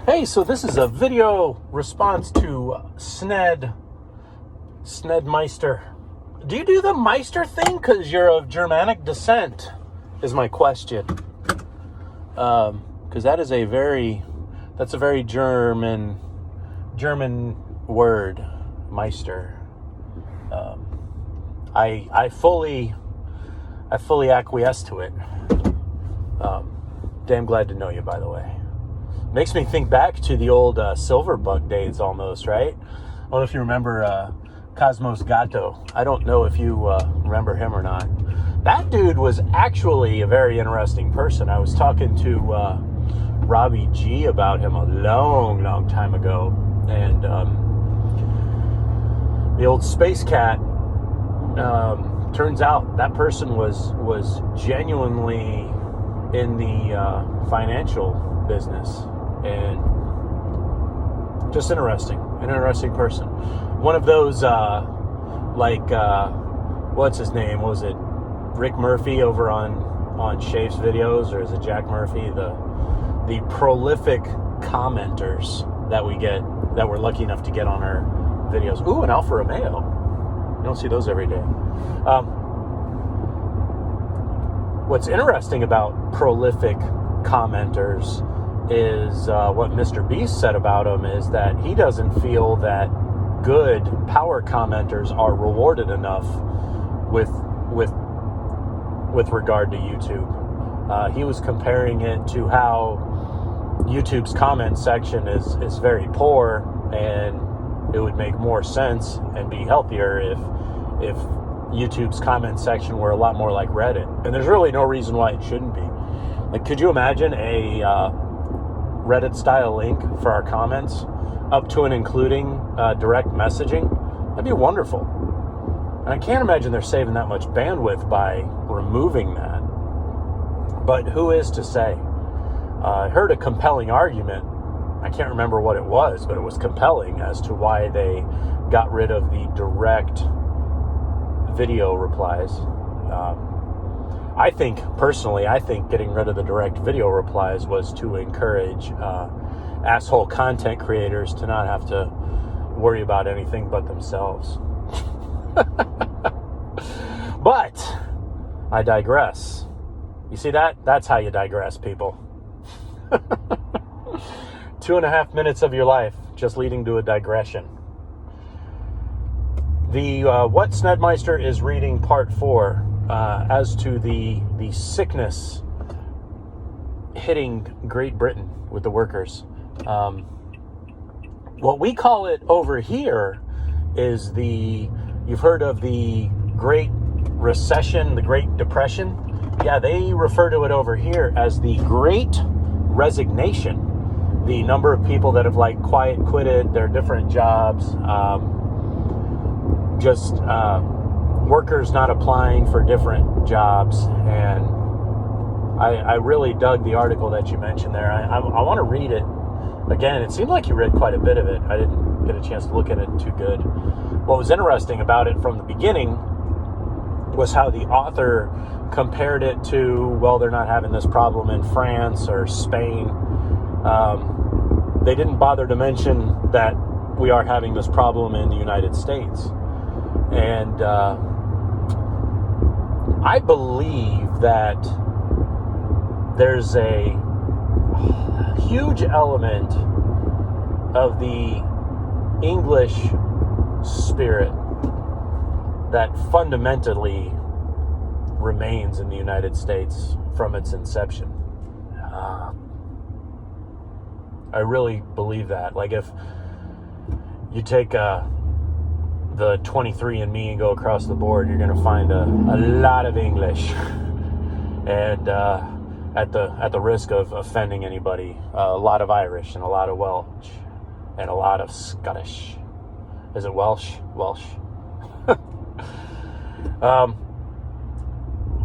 Hey, so this is a video response to Snedmeister. Do you do the Meister thing because you're of Germanic descent, is my question. Because that's a very German word, Meister. I fully acquiesce to it. Damn glad to know you, by the way. Makes me think back to the old Silverbug days almost, right? I don't know if you remember Cosmos Gatto. I don't know if you remember him or not. That dude was actually a very interesting person. I was talking to Robbie G about him a long time ago. And the old Space Cat, turns out that person was genuinely in the financial business. And just an interesting person. One of those, what's his name? Was it Rick Murphy over on Shave's videos, or is it Jack Murphy? The prolific commenters that we're lucky enough to get on our videos. Ooh, an Alfa Romeo. You don't see those every day. What's interesting about prolific commenters is what Mr. Beast said about him is that he doesn't feel that good power commenters are rewarded enough with regard to YouTube. He was comparing it to how YouTube's comment section is very poor, and it would make more sense and be healthier if YouTube's comment section were a lot more like Reddit. And there's really no reason why it shouldn't be. Like, could you imagine a Reddit style link for our comments up to and including direct messaging? That'd be wonderful. And I can't imagine they're saving that much bandwidth by removing that. But who is to say? I heard a compelling argument. I can't remember what it was, but it was compelling as to why they got rid of the direct video replies. I think getting rid of the direct video replies was to encourage asshole content creators to not have to worry about anything but themselves. But I digress. You see that? That's how you digress, people. 2.5 minutes of your life just leading to a digression. The What Snedmeister is reading part 4 as to the sickness hitting Great Britain with the workers. What we call it over here is you've heard of the Great Recession, the Great Depression. Yeah, they refer to it over here as the Great Resignation. The number of people that have quiet quitted their different jobs, workers not applying for different jobs. And I really dug the article that you mentioned there. I want to read it again. It seemed like you read quite a bit of it. I didn't get a chance to look at it too good. What was interesting about it from the beginning was how the author compared it to, well, they're not having this problem in France or Spain. They didn't bother to mention that we are having this problem in the United States. And I believe that there's a huge element of the English spirit that fundamentally remains in the United States from its inception. I really believe that. Like, if you take the 23andMe and go across the board, you're going to find a lot of English. And at the risk of offending anybody, a lot of Irish and a lot of Welsh and a lot of Scottish. Is it Welsh? Welsh.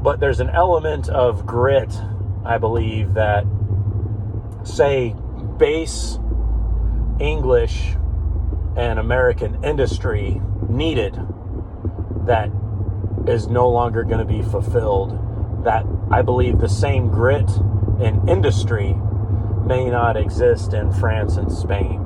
But there's an element of grit, I believe, that, say, base English and American industry needed, that is no longer going to be fulfilled. That I believe the same grit in industry may not exist in France and Spain.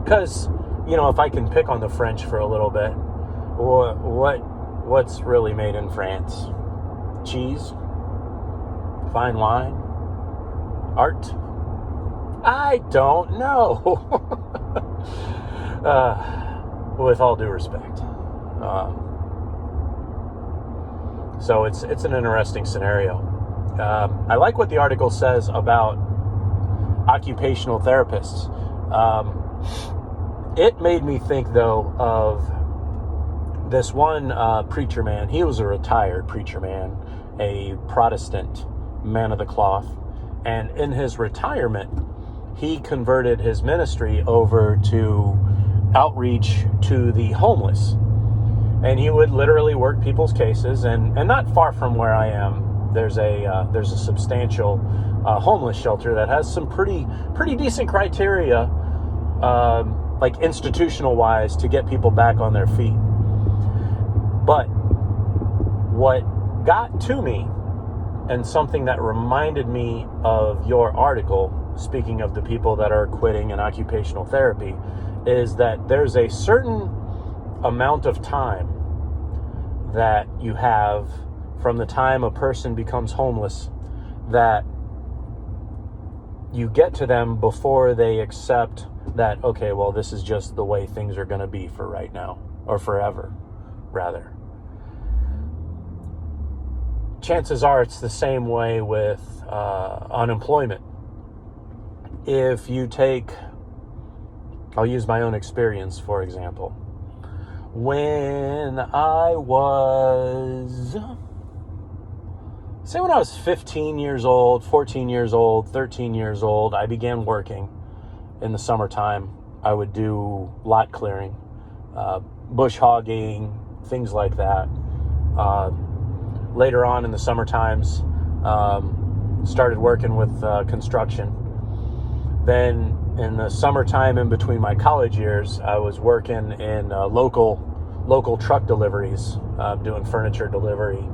Because, if I can pick on the French for a little bit, what's really made in France? Cheese? Fine wine? Art? I don't know. With all due respect. So it's an interesting scenario. I like what the article says about occupational therapists. It made me think, though, of this one preacher man. He was a retired preacher man, a Protestant man of the cloth. And in his retirement, he converted his ministry over to outreach to the homeless. And he would literally work people's cases. And not far from where I am, there's a substantial homeless shelter that has some pretty decent criteria, like institutional wise, to get people back on their feet. But what got to me, and something that reminded me of your article, speaking of the people that are quitting in occupational therapy, is that there's a certain amount of time that you have from the time a person becomes homeless that you get to them before they accept that, okay, well, this is just the way things are going to be for right now, or forever, rather. Chances are it's the same way with unemployment. If you take, I'll use my own experience, for example. When I was 15 years old, 14 years old, 13 years old, I began working in the summertime. I would do lot clearing, bush hogging, things like that. Later on in the summer times, started working with construction. Then in the summertime in between my college years, I was working in local truck deliveries, doing furniture delivery.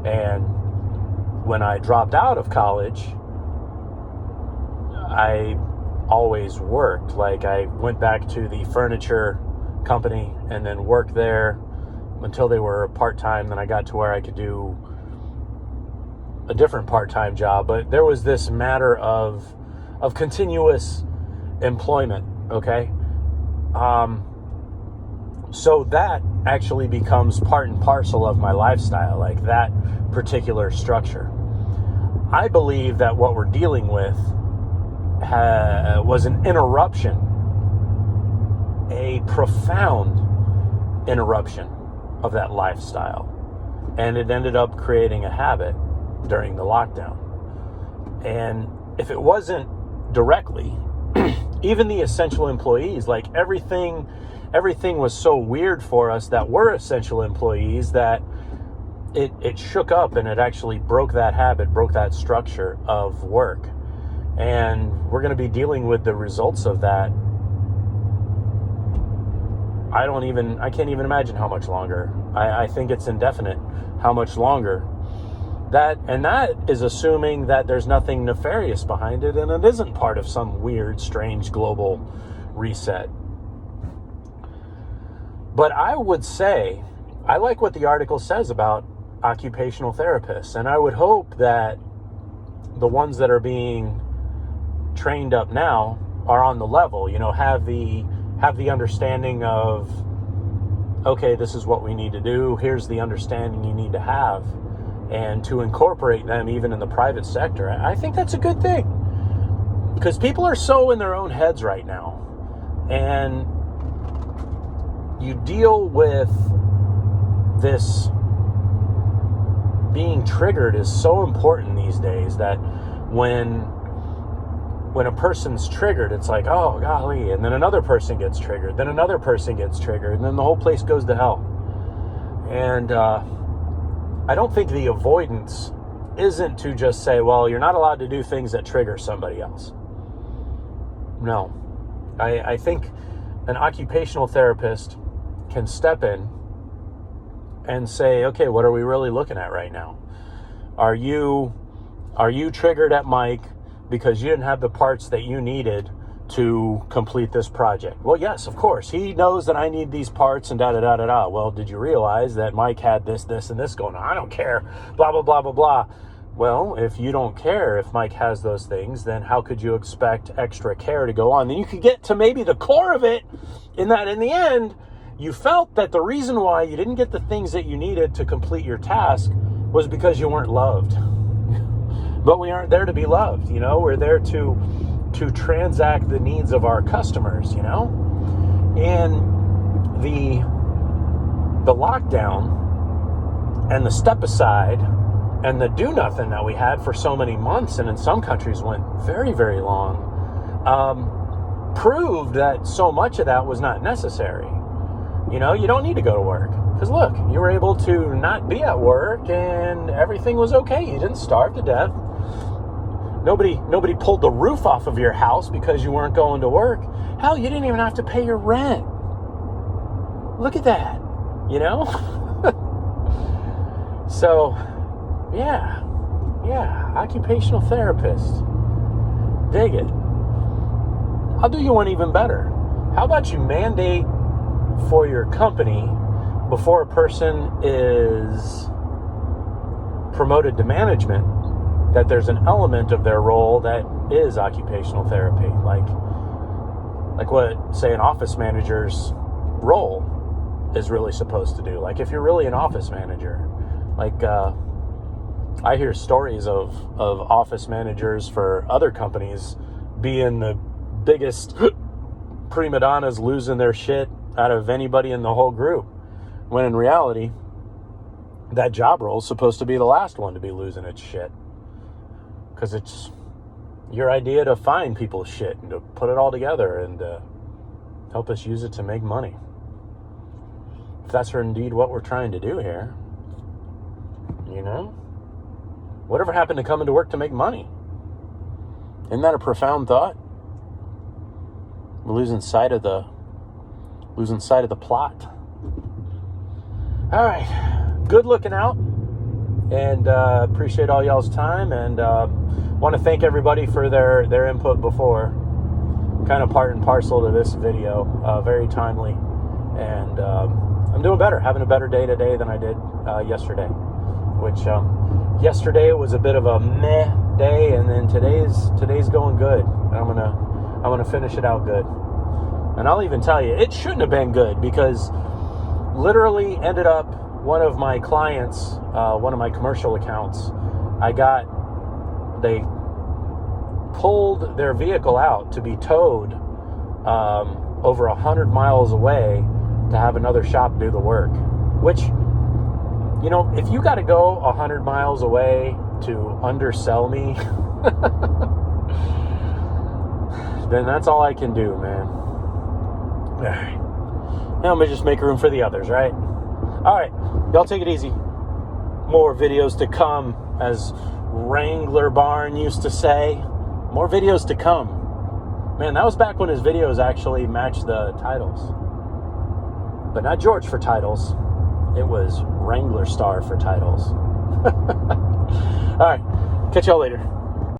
And when I dropped out of college, I always worked. Like, I went back to the furniture company and then worked there until they were part-time. Then I got to where I could do a different part-time job. But there was this matter of continuous employment, okay? So that actually becomes part and parcel of my lifestyle, like that particular structure. I believe that what we're dealing with was an interruption, a profound interruption of that lifestyle. And it ended up creating a habit during the lockdown. And if it wasn't directly, even the essential employees, like everything was so weird for us that were essential employees that it shook up, and it actually broke that habit, broke that structure of work. And we're going to be dealing with the results of that. I can't even imagine how much longer. I think it's indefinite how much longer. That is assuming that there's nothing nefarious behind it, and it isn't part of some weird, strange global reset. But I would say, I like what the article says about occupational therapists, and I would hope that the ones that are being trained up now are on the level, have the understanding of, okay, this is what we need to do, here's the understanding you need to have, and to incorporate them even in the private sector. I think that's a good thing, because people are so in their own heads right now, and you deal with this being triggered is so important these days, that when a person's triggered, it's like, oh golly, and then another person gets triggered, then another person gets triggered, and then the whole place goes to hell. And I don't think the avoidance isn't to just say, well, you're not allowed to do things that trigger somebody else. No. I think an occupational therapist can step in and say, okay, what are we really looking at right now? Are you triggered at Mike because you didn't have the parts that you needed to complete this project. Well, yes, of course. He knows that I need these parts and da-da-da-da-da. Well, did you realize that Mike had this, and this going on? I don't care, blah, blah, blah, blah, blah. Well, if you don't care if Mike has those things, then how could you expect extra care to go on? Then you could get to maybe the core of it, in that in the end, you felt that the reason why you didn't get the things that you needed to complete your task was because you weren't loved. But we aren't there to be loved, We're there to transact the needs of our customers, And the lockdown and the step aside and the do nothing that we had for so many months, and in some countries went very, very long, proved that so much of that was not necessary. You don't need to go to work. Because look, you were able to not be at work and everything was okay. You didn't starve to death. Nobody pulled the roof off of your house because you weren't going to work. Hell, you didn't even have to pay your rent. Look at that, So, yeah, occupational therapist. Dig it. I'll do you one even better. How about you mandate for your company, before a person is promoted to management, that there's an element of their role that is occupational therapy, like what, say, an office manager's role is really supposed to do. Like if you're really an office manager, I hear stories of office managers for other companies being the biggest prima donnas, losing their shit out of anybody in the whole group, when in reality, that job role is supposed to be the last one to be losing its shit. Because it's your idea to find people's shit and to put it all together and help us use it to make money. If that's indeed what we're trying to do here, whatever happened to coming to work to make money? Isn't that a profound thought? We're losing sight of the plot. All right, good looking out, and appreciate all y'all's time, and want to thank everybody for their input before. Kind of part and parcel to this video, very timely, and I'm doing better, having a better day today than I did yesterday, which yesterday was a bit of a meh day, and then today's going good, and I'm gonna finish it out good. And I'll even tell you, it shouldn't have been good, because literally ended up one of my clients, one of my commercial accounts, they pulled their vehicle out to be towed over 100 miles away to have another shop do the work. Which, if you got to go 100 miles away to undersell me, then that's all I can do, man. All right. Now I'm going to just make room for the others, right? All right. Y'all take it easy. More videos to come, as Wrangler Barn used to say. More videos to come. Man, that was back when his videos actually matched the titles. But not George for titles. It was Wrangler Star for titles. All right. Catch y'all later.